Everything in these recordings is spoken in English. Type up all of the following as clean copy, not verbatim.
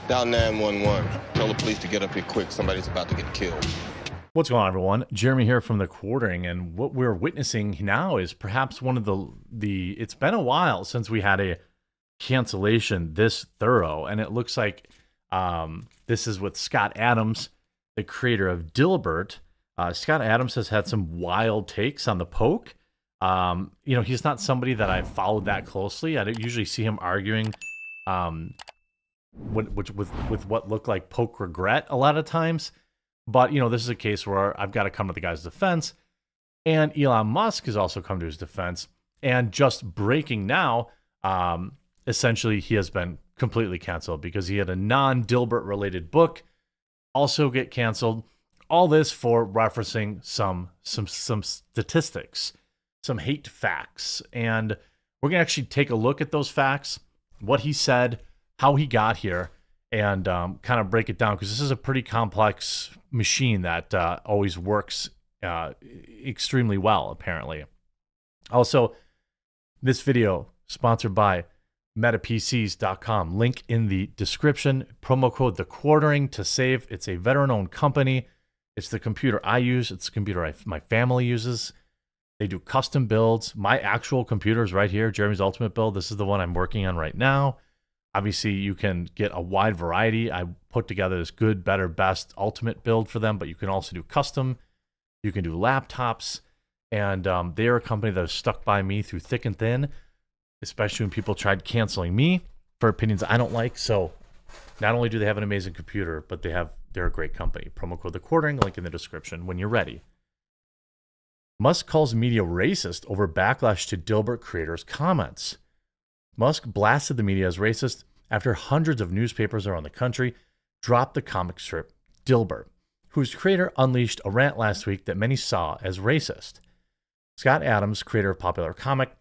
Dial 911. Tell the police to get up here quick. Somebody's about to get killed. What's going on, everyone? Jeremy here from the Quartering, and what we're witnessing now is perhaps one of the. It's been a while since we had a cancellation this thorough, and it looks like this is with Scott Adams, the creator of Dilbert. Scott Adams has had some wild takes on the Poke. He's not somebody that I've followed that closely. I don't usually see him arguing with what look like Poke regret a lot of times. But, this is a case where I've got to come to the guy's defense. And Elon Musk has also come to his defense. And just breaking now, essentially he has been completely canceled because he had a non-Dilbert related book also get canceled. All this for referencing some statistics, some hate facts. And we're going to actually take a look at those facts, what he said, how he got here, and kind of break it down, because this is a pretty complex machine that always works extremely well, apparently. Also, this video sponsored by MetaPCs.com. Link in the description. Promo code The Quartering to save. It's a veteran-owned company. It's the computer I use. It's the computer my family uses. They do custom builds. My actual computer is right here, Jeremy's Ultimate Build. This is the one I'm working on right now. Obviously, you can get a wide variety. I put together this good, better, best ultimate build for them, but you can also do custom. You can do laptops, and they're a company that has stuck by me through thick and thin, especially when people tried canceling me for opinions I don't like. So not only do they have an amazing computer, but they're a great company. Promo code The Quartering, link in the description when you're ready. Musk calls media racist over backlash to Dilbert creators' comments. Musk blasted the media as racist after hundreds of newspapers around the country dropped the comic strip Dilbert, whose creator unleashed a rant last week that many saw as racist. Scott Adams, creator of popular comic,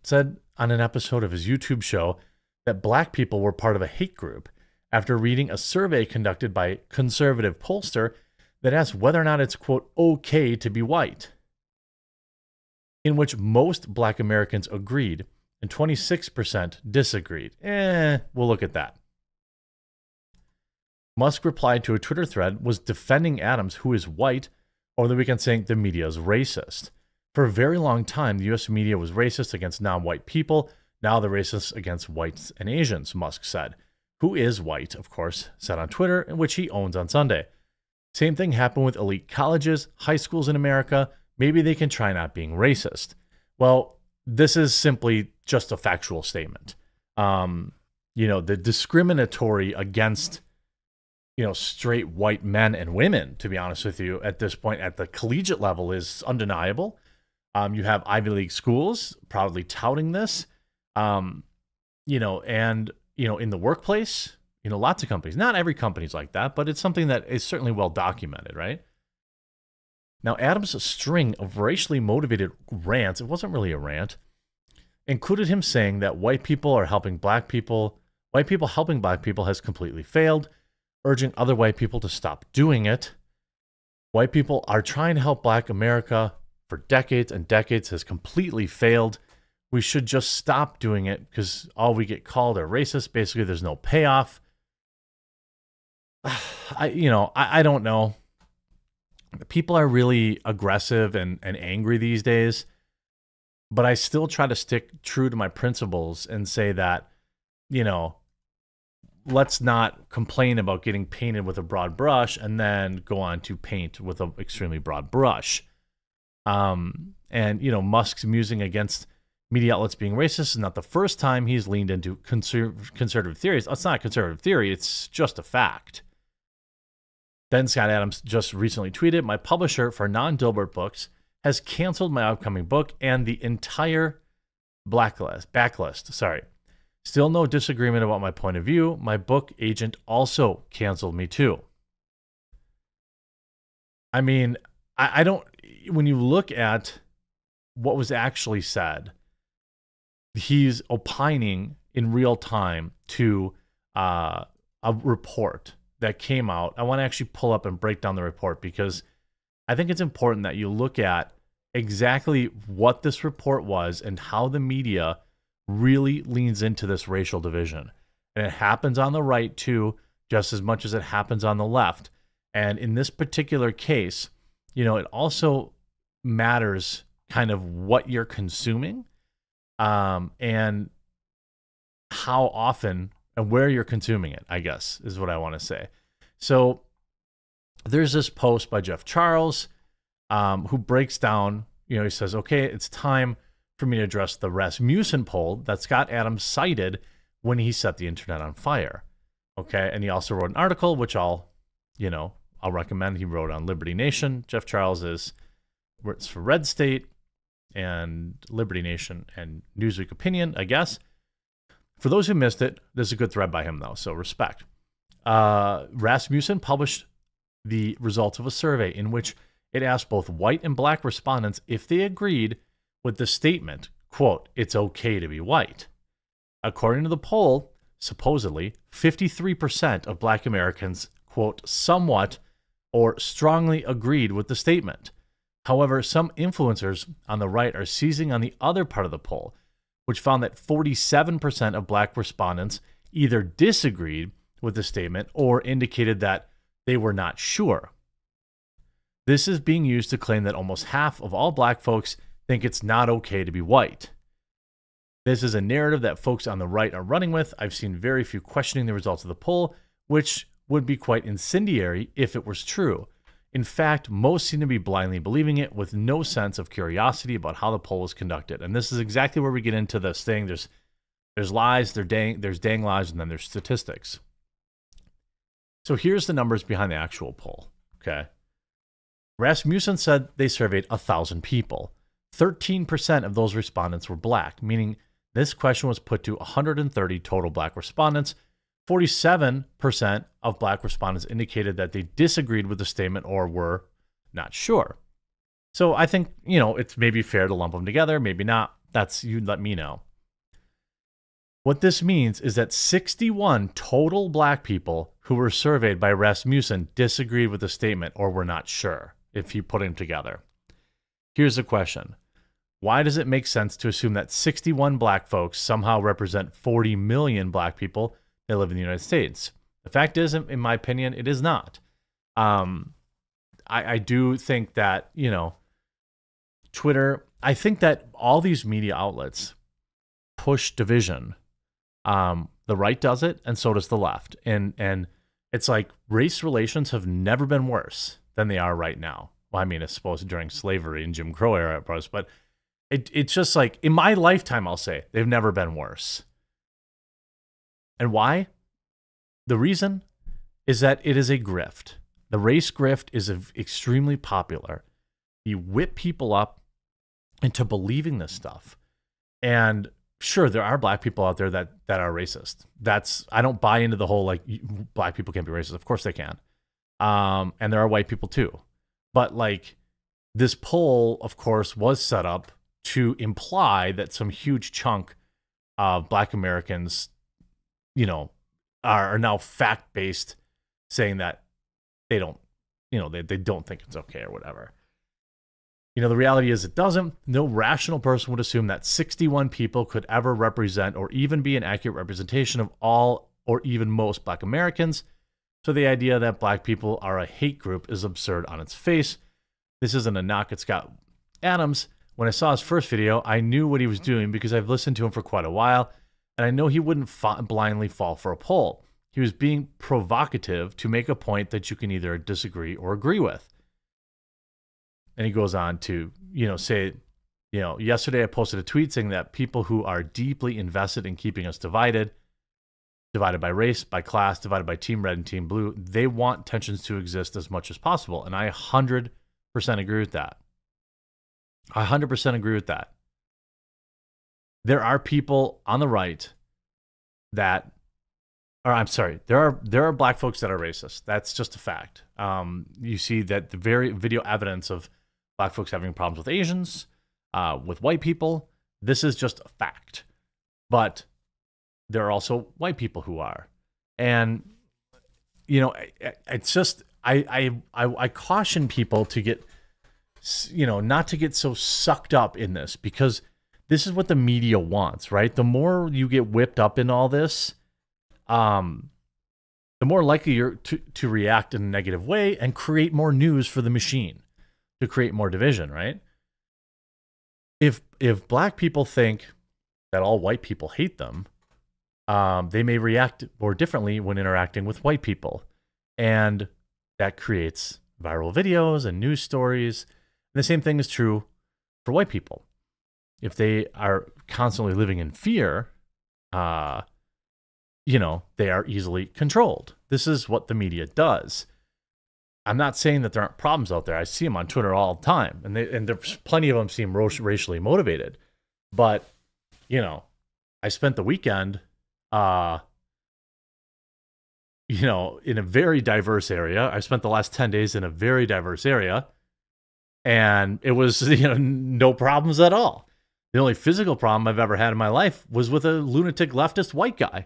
said on an episode of his YouTube show that black people were part of a hate group after reading a survey conducted by a conservative pollster that asked whether or not it's, quote, okay to be white, in which most black Americans agreed and 26% disagreed. We'll look at that. Musk replied to a Twitter thread, was defending Adams, who is white, over the weekend, saying the media is racist. For a very long time, the U.S. media was racist against non-white people. Now they're racist against whites and Asians, Musk said. Who is white, of course, said on Twitter, in which he owns on Sunday. Same thing happened with elite colleges, high schools in America. Maybe they can try not being racist. Well, this is simply just a factual statement. The discriminatory against, straight white men and women, to be honest with you, at this point at the collegiate level is undeniable. You have Ivy League schools proudly touting this, and in the workplace, lots of companies, not every company's like that, but it's something that is certainly well documented, right? Now, Adams' string of racially motivated rants, it wasn't really a rant, included him saying that white people helping black people has completely failed, urging other white people to stop doing it. White people are trying to help black America for decades and decades has completely failed. We should just stop doing it because all we get called are racist. Basically, there's no payoff. I don't know. People are really aggressive and angry these days, but I still try to stick true to my principles and say that, let's not complain about getting painted with a broad brush and then go on to paint with an extremely broad brush. Musk's musing against media outlets being racist is not the first time he's leaned into conservative theories. It's not a conservative theory. It's just a fact. Then Scott Adams just recently tweeted, my publisher for non-Dilbert books has canceled my upcoming book and the entire backlist. Still no disagreement about my point of view. My book agent also canceled me too. I mean, I don't, when you look at what was actually said, he's opining in real time to a report that came out. I want to actually pull up and break down the report because I think it's important that you look at exactly what this report was and how the media really leans into this racial division. And it happens on the right too. just as much as it happens on the left. And in this particular case, it also matters kind of what you're consuming, and how often and where you're consuming it, I guess, is what I want to say. So there's this post by Jeff Charles, who breaks down, he says, okay, it's time for me to address the Rasmussen poll that Scott Adams cited when he set the internet on fire. Okay. And he also wrote an article, which I'll recommend. He wrote on Liberty Nation. Jeff Charles works for Red State and Liberty Nation and Newsweek Opinion, I guess. For those who missed it, there's a good thread by him, though, so respect. Rasmussen published the results of a survey in which it asked both white and black respondents if they agreed with the statement, quote, "It's okay to be white." According to the poll, supposedly, 53% of black Americans, quote, "somewhat or strongly agreed with the statement." However, some influencers on the right are seizing on the other part of the poll, which found that 47% of black respondents either disagreed with the statement or indicated that they were not sure. This is being used to claim that almost half of all black folks think it's not okay to be white. This is a narrative that folks on the right are running with. I've seen very few questioning the results of the poll, which would be quite incendiary if it was true. In fact, most seem to be blindly believing it with no sense of curiosity about how the poll was conducted. And this is exactly where we get into this thing. There's lies, there's dang lies, and then there's statistics. So here's the numbers behind the actual poll, okay? Rasmussen said they surveyed 1,000 people. 13% of those respondents were black, meaning this question was put to 130 total black respondents. 47% of black respondents indicated that they disagreed with the statement or were not sure. So I think, it's maybe fair to lump them together, maybe not. You let me know. What this means is that 61 total black people who were surveyed by Rasmussen disagreed with the statement or were not sure, if you put them together. Here's the question. Why does it make sense to assume that 61 black folks somehow represent 40 million black people that live in the United States? The fact is, in my opinion, it is not. I do think that, Twitter, I think that all these media outlets push division. The right does it, and so does the left. And it's like race relations have never been worse than they are right now. Well, I mean, I suppose during slavery and Jim Crow era, it was, but it's just like, in my lifetime, I'll say, they've never been worse. And why? The reason is that it is a grift. The race grift is extremely popular. You whip people up into believing this stuff. And sure, there are black people out there that are racist. I don't buy into the whole, black people can't be racist. Of course they can. And there are white people too. But this poll, of course, was set up to imply that some huge chunk of black Americans, are now fact-based, saying that they don't, they don't think it's okay or whatever. The reality is it doesn't. No rational person would assume that 61 people could ever represent or even be an accurate representation of all or even most black Americans. So the idea that black people are a hate group is absurd on its face. This isn't a knock at Scott Adams. When I saw his first video, I knew what he was doing because I've listened to him for quite a while, and I know he wouldn't blindly fall for a poll. He was being provocative to make a point that you can either disagree or agree with. And he goes on to, say, yesterday I posted a tweet saying that people who are deeply invested in keeping us divided by race, by class, divided by Team Red and Team Blue, they want tensions to exist as much as possible. And I 100% agree with that. I 100% agree with that. There are people on the right there are black folks that are racist. That's just a fact. You see that the very video evidence of black folks having problems with Asians, with white people. This is just a fact. But there are also white people who are. And, it's just, I caution people to get, not to get so sucked up in this, because this is what the media wants, right? The more you get whipped up in all this, the more likely you're to react in a negative way and create more news for the machine, to create more division, right? If black people think that all white people hate them, they may react more differently when interacting with white people. And that creates viral videos and news stories. And the same thing is true for white people. If they are constantly living in fear, you know, they are easily controlled. This is what the media does. I'm not saying that there aren't problems out there. I see them on Twitter all the time, and there's plenty of them seem racially motivated. But, you know, I spent the weekend, you know, in a very diverse area. I spent the last 10 days in a very diverse area, and it was, you know, no problems at all. The only physical problem I've ever had in my life was with a lunatic leftist white guy.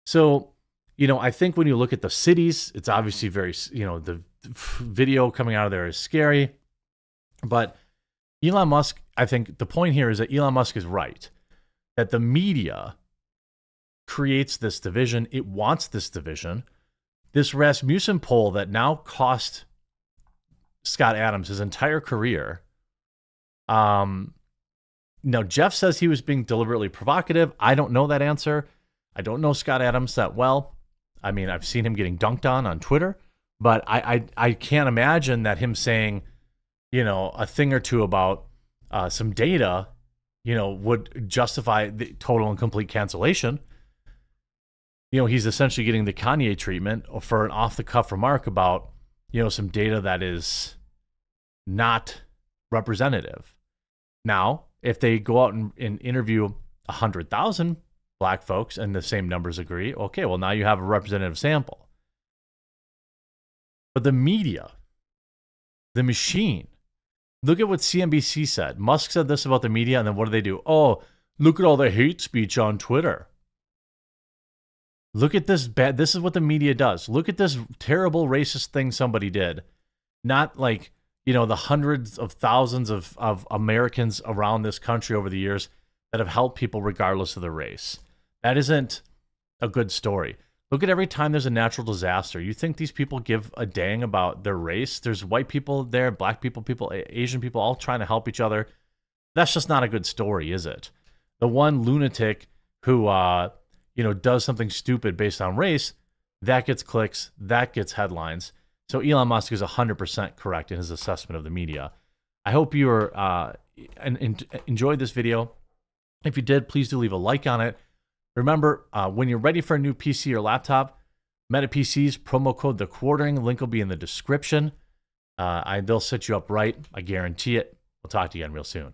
So, you know, I think when you look at the cities, it's obviously very, you know, the video coming out of there is scary. But Elon Musk, I think the point here is that Elon Musk is right, that the media creates this division. It wants this division. This Rasmussen poll that now cost Scott Adams his entire career. Now, Jeff says he was being deliberately provocative. I don't know that answer. I don't know Scott Adams that well. I mean, I've seen him getting dunked on Twitter, but I can't imagine that him saying, you know, a thing or two about some data, you know, would justify the total and complete cancellation. You know, he's essentially getting the Kanye treatment for an off-the-cuff remark about, you know, some data that is not representative. Now, if they go out and interview 100,000 black folks and the same numbers agree, okay, well, now you have a representative sample. But the media, the machine, look at what CNBC said. Musk said this about the media, and then what do? Oh, look at all the hate speech on Twitter. Look at this bad. This is what the media does. Look at this terrible racist thing somebody did. Not like, you know, the hundreds of thousands of Americans around this country over the years that have helped people regardless of their race. That isn't a good story. Look at every time there's a natural disaster. You think these people give a dang about their race? There's white people there, black people, Asian people, all trying to help each other. That's just not a good story, is it? The one lunatic who, you know, does something stupid based on race, that gets clicks, that gets headlines. So Elon Musk is 100% correct in his assessment of the media. I hope you enjoyed this video. If you did, please do leave a like on it. Remember, when you're ready for a new PC or laptop, Meta PCs, promo code The Quartering. Link will be in the description. They'll set you up right. I guarantee it. We'll talk to you again real soon.